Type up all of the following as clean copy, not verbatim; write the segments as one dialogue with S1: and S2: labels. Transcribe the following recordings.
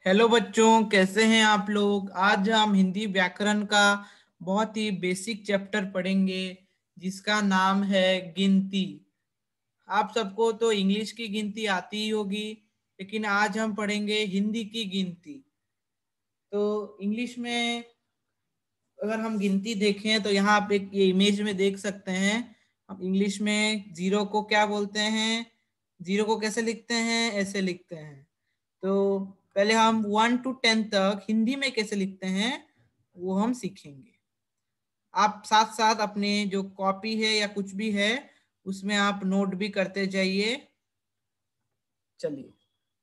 S1: Hello बच्चों, कैसे हैं आप लोग। आज हम हिंदी व्याकरण का बहुत ही बेसिक चैप्टर पढ़ेंगे जिसका नाम है गिनती। आप सबको तो इंग्लिश की गिनती आती ही होगी, लेकिन आज हम पढ़ेंगे हिंदी की गिनती। तो इंग्लिश में अगर हम गिनती देखें तो यहाँ आप एक ये इमेज में देख सकते हैं। हम इंग्लिश में जीरो को क्या बोलते हैं, जीरो को कैसे लिखते हैं, ऐसे लिखते हैं। तो पहले हम 1 to 10 तक हिंदी में कैसे लिखते हैं वो हम सीखेंगे। आप साथ साथ अपने जो कॉपी है या कुछ भी है उसमें आप नोट भी करते जाइए। चलिए,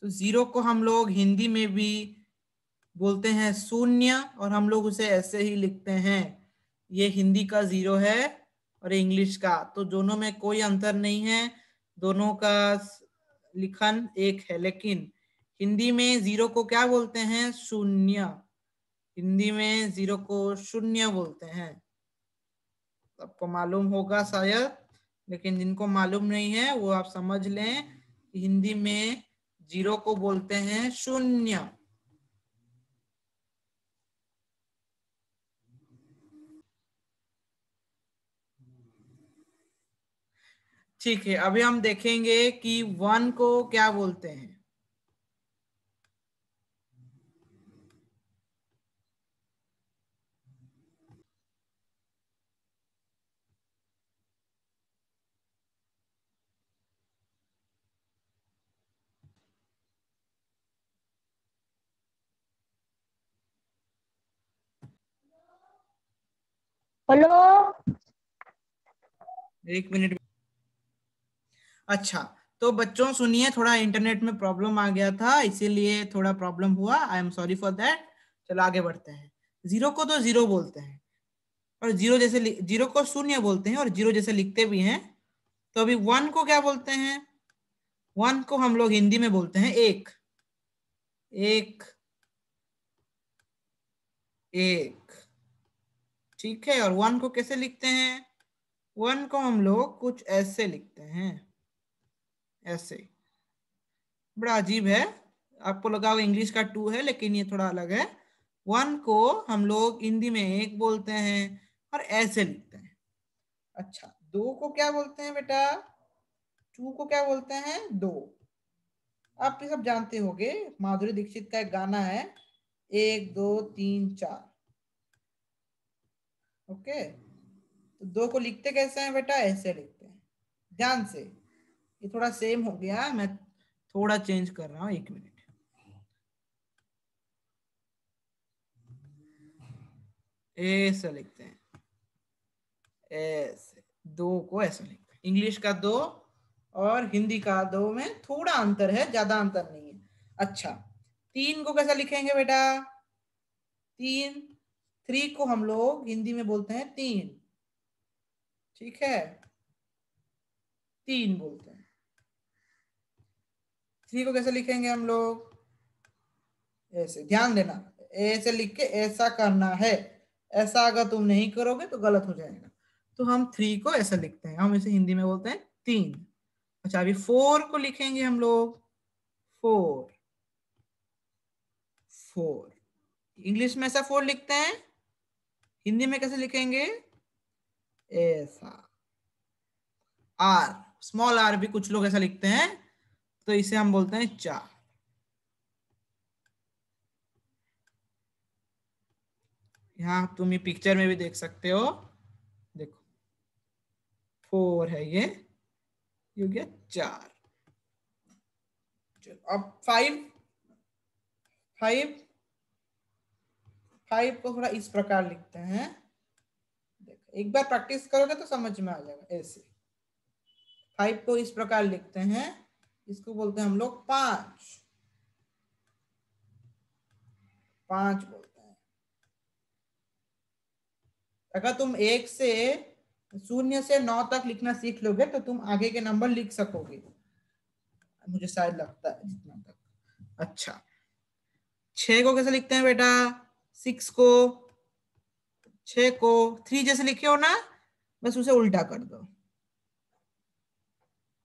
S1: तो जीरो को हम लोग हिंदी में भी बोलते हैं शून्य, और हम लोग उसे ऐसे ही लिखते हैं। ये हिंदी का जीरो है और इंग्लिश का, तो दोनों में कोई अंतर नहीं है, दोनों का लिखन एक है। लेकिन हिंदी में जीरो को क्या बोलते हैं, शून्य। हिंदी में जीरो को शून्य बोलते हैं। आपको मालूम होगा शायद, लेकिन जिनको मालूम नहीं है वो आप समझ लें कि हिंदी में जीरो को बोलते हैं शून्य। ठीक है, अभी हम देखेंगे कि वन को क्या बोलते हैं।
S2: हेलो।
S1: एक मिनट। अच्छा, तो बच्चों सुनिए, थोड़ा इंटरनेट में प्रॉब्लम आ गया था, इसीलिए थोड़ा प्रॉब्लम हुआ। I am sorry for that. चलो आगे बढ़ते हैं। जीरो को तो जीरो बोलते हैं, और जीरो को शून्य बोलते हैं, और जीरो जैसे लिखते भी हैं। तो अभी वन को क्या बोलते हैं, वन को हम लोग हिंदी में बोलते हैं एक। एक, एक, ठीक है। और वन को कैसे लिखते हैं, वन को हम लोग कुछ ऐसे लिखते हैं, ऐसे। बड़ा अजीब है, आपको लगा वो इंग्लिश का टू है, लेकिन ये थोड़ा अलग है। वन को हम लोग हिंदी में एक बोलते हैं और ऐसे लिखते हैं। अच्छा, दो को क्या बोलते हैं बेटा, टू को क्या बोलते हैं, दो। आप ये सब जानते होंगे, माधुरी दीक्षित का एक गाना है, 1 2 3 4। ओके, तो दो को लिखते कैसे हैं बेटा, ऐसे लिखते हैं, ध्यान से। ये थोड़ा सेम हो गया, मैं थोड़ा चेंज कर रहा हूँ, एक मिनट। ऐसे लिखते हैं, ऐसे। दो को ऐसे लिखते हैं। इंग्लिश का दो और हिंदी का दो में थोड़ा अंतर है, ज्यादा अंतर नहीं है। अच्छा, तीन को कैसा लिखेंगे बेटा, तीन। थ्री को हम लोग हिंदी में बोलते हैं तीन, ठीक है, तीन बोलते हैं। थ्री को कैसे लिखेंगे हम लोग, ऐसे, ध्यान देना। ऐसे लिख के ऐसा करना है, ऐसा अगर तुम नहीं करोगे तो गलत हो जाएगा। तो हम थ्री को ऐसा लिखते हैं, हम इसे हिंदी में बोलते हैं तीन। अच्छा, अभी फोर को लिखेंगे हम लोग, फोर, फोर। इंग्लिश में ऐसा फोर लिखते हैं, हिंदी में कैसे लिखेंगे, ऐसा। आर, स्मॉल आर भी कुछ लोग ऐसा लिखते हैं, तो इसे हम बोलते हैं चार। यहाँ तुम ये पिक्चर में भी देख सकते हो, देखो, फोर है ये हो गया चार। चलो, अब फाइव, फाइव, फाइव को थोड़ा इस प्रकार लिखते हैं। देखो, एक बार प्रैक्टिस करोगे तो समझ में आ जाएगा, ऐसे। फाइव को इस प्रकार लिखते हैं, इसको बोलते हैं हम लोग पांच, पांच बोलते हैं। अगर तुम एक से, शून्य से 9 तक लिखना सीख लोगे तो तुम आगे के नंबर लिख सकोगे, मुझे शायद लगता है जितना तक। अच्छा, छह को कैसे लिखते हैं बेटा, सिक्स को, छह को थ्री जैसे लिखे हो ना, बस उसे उल्टा कर दो,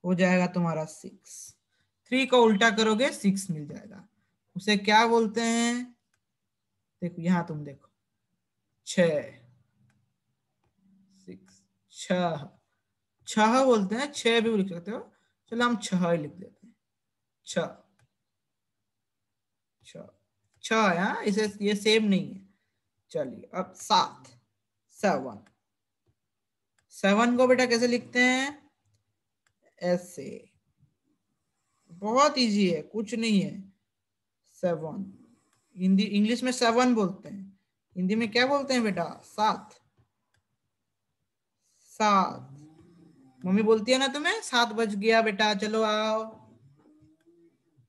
S1: हो जाएगा तुम्हारा सिक्स। थ्री को उल्टा करोगे सिक्स मिल जाएगा। उसे क्या बोलते हैं? देखो यहां तुम देखो, 6, 6, छह, छह बोलते हैं, छह भी लिख सकते हो। चलो हम छह ही लिख देते हैं, छह, छह, छह है। हाँ, इसे ये सेम नहीं है। चलिए अब 7, 7, 7 को बेटा कैसे लिखते हैं? ऐसे। बहुत इजी है, कुछ नहीं है। 7, हिंदी इंग्लिश में 7 बोलते हैं, हिंदी में क्या बोलते हैं बेटा? 7, 7। मम्मी बोलती है ना तुम्हें, 7 बज गया बेटा, चलो आओ।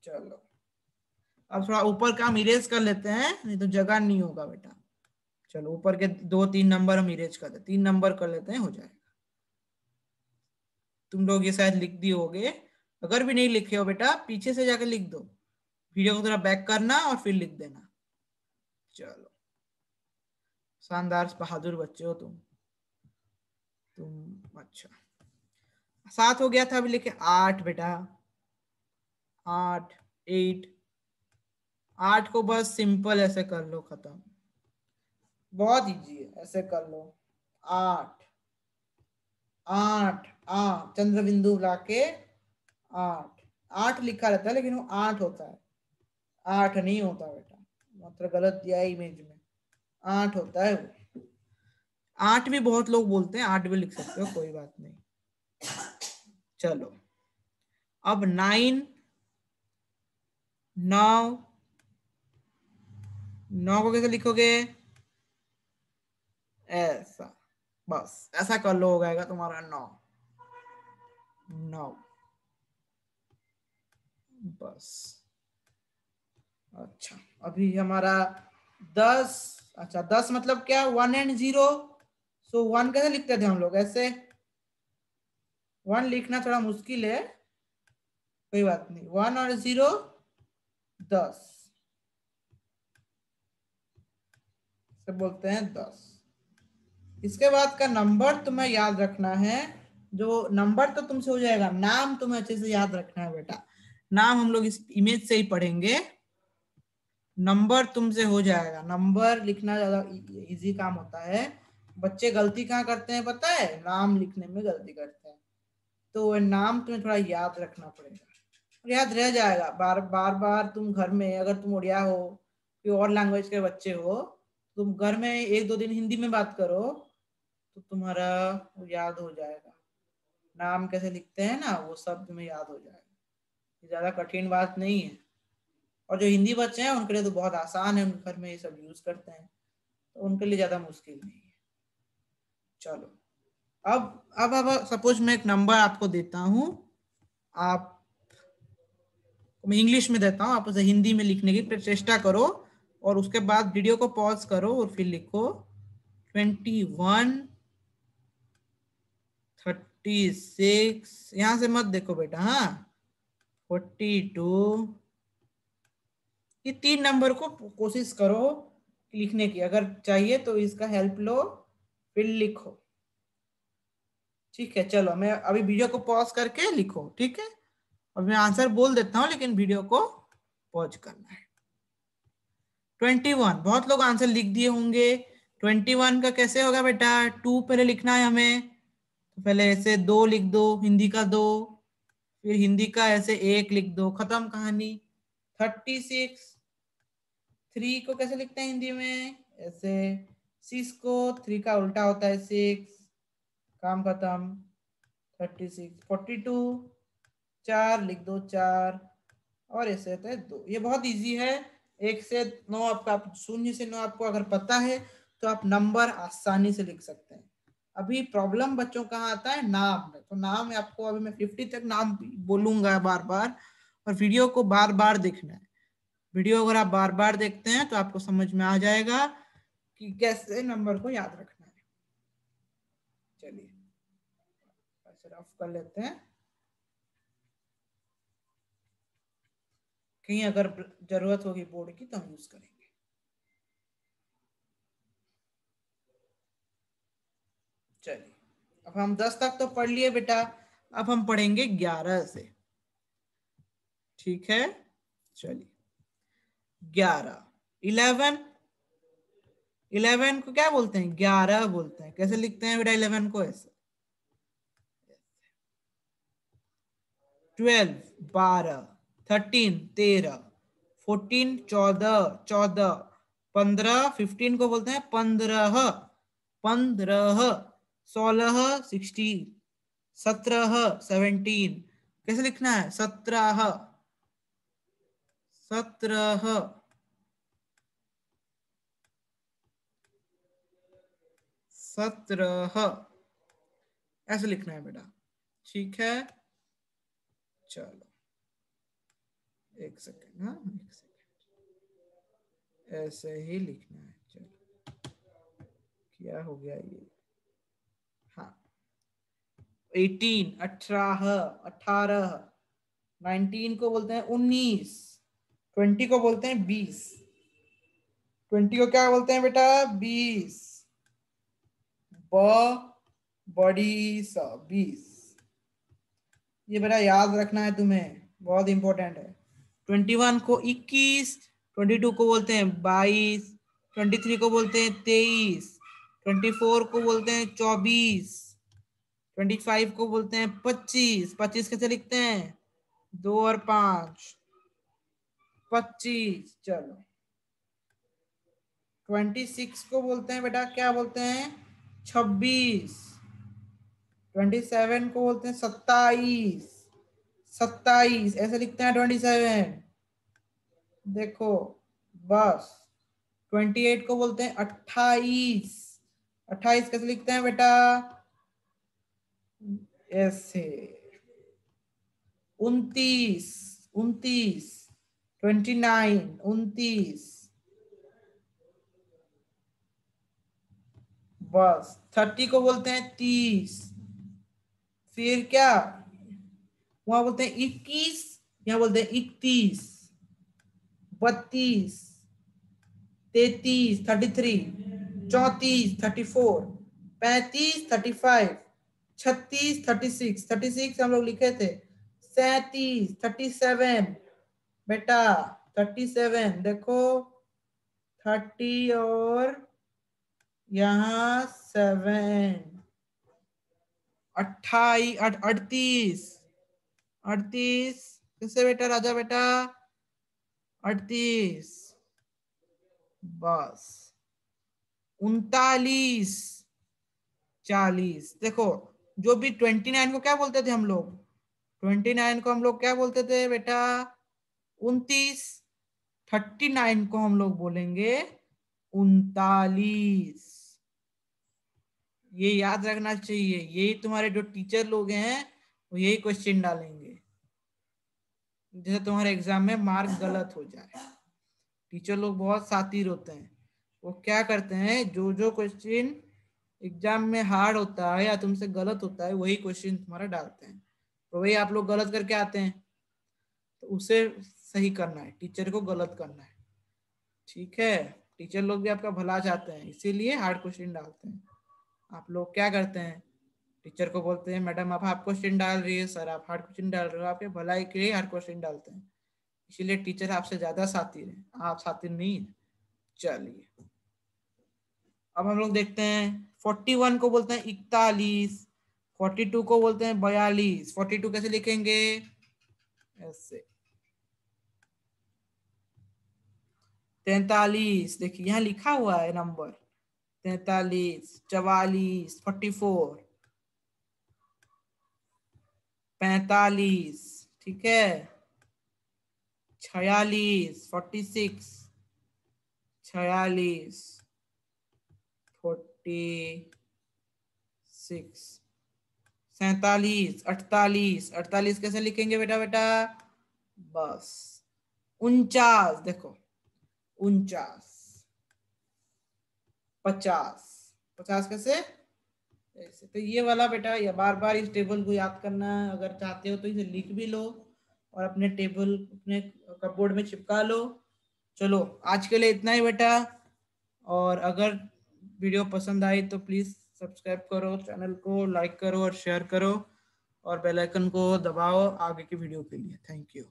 S1: चलो अब थोड़ा ऊपर का हम इरेज कर लेते हैं, नहीं तो जगह नहीं होगा बेटा। चलो ऊपर के 2 3 नंबर हम इरेज कर देते, 3 नंबर कर लेते हैं, हो जाएगा। तुम लोग ये शायद लिख दिए होगे, अगर भी नहीं लिखे हो बेटा पीछे से जाकर लिख दो, वीडियो को थोड़ा बैक करना और फिर लिख देना। चलो, शानदार बहादुर बच्चे हो तुम। अच्छा, 7 हो गया था, अभी लिखे 8 बेटा, 8, 8। 8 को बस सिंपल ऐसे कर लो, खत्म। बहुत इजी है, ऐसे कर लो। 8, 8, चंद्र बिंदु लाके 8, 8 लिखा रहता है लेकिन वो 8 होता है, 8 नहीं होता बेटा, मतलब गलत दिया है इमेज में, 8 होता है वो। 8 भी बहुत लोग बोलते हैं, 8 भी लिख सकते हो, कोई बात नहीं। चलो अब 9, 9, 9 को कैसे लिखोगे? ऐसा, बस ऐसा कर लो, हो जाएगा तुम्हारा 9, 9, बस। अच्छा, अभी हमारा 10। अच्छा, 10 मतलब क्या? 1 एंड 0। सो 1 कैसे लिखते थे हम लोग? ऐसे। 1 लिखना थोड़ा मुश्किल है, कोई बात नहीं। 1 और 0, 10 से बोलते हैं 10। इसके बाद का नंबर तुम्हें याद रखना है। जो नंबर तो तुमसे हो जाएगा, नाम तुम्हें अच्छे से याद रखना है बेटा। नाम हम लोग इस इमेज से ही पढ़ेंगे, नंबर तुमसे हो जाएगा। नंबर लिखना ज्यादा इजी काम होता है। बच्चे गलती कहाँ करते हैं पता है? नाम लिखने में गलती करते हैं। तो नाम तुम्हें थोड़ा याद रखना पड़ेगा, और याद रह जाएगा। बार बार बार तुम घर में, अगर तुम उड़िया हो, कोई और लैंग्वेज के बच्चे हो, तुम घर में 1 2 दिन हिंदी में बात करो, तो तुम्हारा वो याद हो जाएगा। नाम कैसे लिखते हैं ना, वो सब तुम्हें याद हो जाएगा। ये ज्यादा कठिन बात नहीं है। और जो हिंदी बच्चे हैं उनके लिए तो बहुत आसान है, उनके घर में ये सब यूज करते हैं, तो उनके लिए ज्यादा मुश्किल नहीं है। चलो अब सपोज मैं एक नंबर आपको देता हूं, आप, मैं इंग्लिश में देता हूं, आप उसे हिंदी में लिखने की चेष्टा करो, और उसके बाद वीडियो को पॉज करो और फिर लिखो 21, 36। यहां से मत देखो बेटा, हाँ, 42। ये 3 नंबर को कोशिश करो लिखने की, अगर चाहिए तो इसका हेल्प लो, फिर लिखो। ठीक है, चलो मैं अभी वीडियो को पॉज करके लिखो, ठीक है? अब मैं आंसर बोल देता हूँ, लेकिन वीडियो को पॉज करना है। 21, बहुत लोग आंसर लिख दिए होंगे। 21 का कैसे होगा बेटा? 2 पहले लिखना है हमें, तो पहले ऐसे 2 लिख दो, हिंदी का 2, फिर हिंदी का ऐसे 1 लिख दो, खत्म कहानी। 36, 3 को कैसे लिखते हैं हिंदी में? ऐसे। 6 को 3 का उल्टा होता है 6, काम खत्म। 36, 42, 4 लिख दो, 4, और ऐसे होता है 2। ये बहुत इजी है। 1 से 9 आपका, 0 से 9 आपको अगर पता है तो आप नंबर आसानी से लिख सकते हैं। अभी प्रॉब्लम बच्चों कहाँ आता है? नाम में। तो नाम में आपको, अभी मैं 50 तक नाम बोलूंगा बार बार, और वीडियो को बार बार देखना है। वीडियो अगर आप बार बार देखते हैं तो आपको समझ में आ जाएगा कि कैसे नंबर को याद रखना है। चलिए ऐसे रफ कर लेते हैं, कहीं अगर जरूरत होगी बोर्ड की तो हम यूज करेंगे। चलिए, अब हम 10 तक तो पढ़ लिए बेटा, अब हम पढ़ेंगे 11 से। ठीक है, चलिए। 11। 11, 11 को क्या बोलते हैं? 11 बोलते हैं। कैसे लिखते हैं बेटा 11 को? ऐसे। 12, 12। 13, 13। 14, 14, 14। 15, 15 को बोलते हैं 15, 15। 16, 16। 17, 17। कैसे लिखना है? 17, 17। 17 ऐसे लिखना है बेटा। ठीक है, चलो एक सेकेंड। हाँ, एक सेकेंड, ऐसे ही लिखना है। चलो, क्या हो गया ये? हाँ, 18, 18, 18। 19 को बोलते हैं 19। 20 को बोलते हैं 20। 20 को क्या बोलते हैं बेटा? 20। बड़ी सा 20। ये बेटा याद रखना है तुम्हें, बहुत इंपॉर्टेंट है। 21 को 21। 22 को बोलते हैं 22। 23 को बोलते हैं 23। 24 को बोलते हैं 24। 25 को बोलते हैं 25। 25 कैसे लिखते हैं? 2 और 5, 25। चलो, 26 को बोलते हैं बेटा, क्या बोलते हैं? 26। 27 को बोलते हैं 27। 27 ऐसे लिखते हैं 27। देखो, बस। 28 को बोलते हैं 28। 28 कैसे लिखते हैं बेटा? ऐसे। 29, 29। 29, 29। बस। 30 को बोलते हैं 30। फिर क्या? वहां बोलते हैं 21, यहाँ बोलते हैं 31। 32, 33, 33। 34, 34। 35, 35। 36, 36। 36 हम लोग लिखे थे। 37, 37। बेटा 37 देखो। 30 और यहाँ 7। 28, 38। 38 किससे बेटा? राजा बेटा 38। बस। 39, 40। देखो, जो भी 29 को क्या बोलते थे हम लोग? 29 को हम लोग क्या बोलते थे बेटा? 29। 39 को हम लोग बोलेंगे 39। ये याद रखना चाहिए। यही तुम्हारे जो टीचर लोग हैं वो यही क्वेश्चन डालेंगे, जैसे तुम्हारे एग्जाम में मार्क गलत हो जाए। टीचर लोग बहुत शातिर होते हैं। वो क्या करते हैं, जो जो क्वेश्चन एग्जाम में हार्ड होता है या तुमसे गलत होता है वही क्वेश्चन तुम्हारा डालते हैं। तो वही आप लोग गलत करके आते हैं, तो उसे सही करना है, टीचर को गलत करना है। ठीक है, टीचर लोग भी आपका भला चाहते हैं, इसीलिए हार्ड क्वेश्चन डालते हैं। आप लोग क्या करते हैं? टीचर को बोलते हैं मैडम आप हार्ड क्वेश्चन डाल रही है, सर आप हार्ड क्वेश्चन डाल रहे हो, आपके भलाई के लिए हार्ड क्वेश्चन डालते हैं। इसीलिए टीचर आपसे ज्यादा शातिर है, आप शातिर नहीं है। चलिए, अब हम लोग देखते हैं 41 को बोलते हैं 41। 42 को बोलते हैं 42। 42 कैसे लिखेंगे? ऐसे। 43, देखिए यहाँ लिखा हुआ है नंबर 43। 44, 44। 45, ठीक है। 46, 46। 46, 46। 47, 48। 48 कैसे लिखेंगे बेटा? बेटा बस। 49, देखो 49। 50, 50 कैसे? ऐसे। तो ये वाला बेटा, या बार बार इस टेबल को याद करना अगर चाहते हो तो इसे लिख भी लो और अपने टेबल अपने कपबोर्ड में चिपका लो। चलो, आज के लिए इतना ही बेटा। और अगर वीडियो पसंद आई तो प्लीज सब्सक्राइब करो, चैनल को लाइक करो और शेयर करो, और बेल आइकन को दबाओ आगे की वीडियो के लिए। Thank you.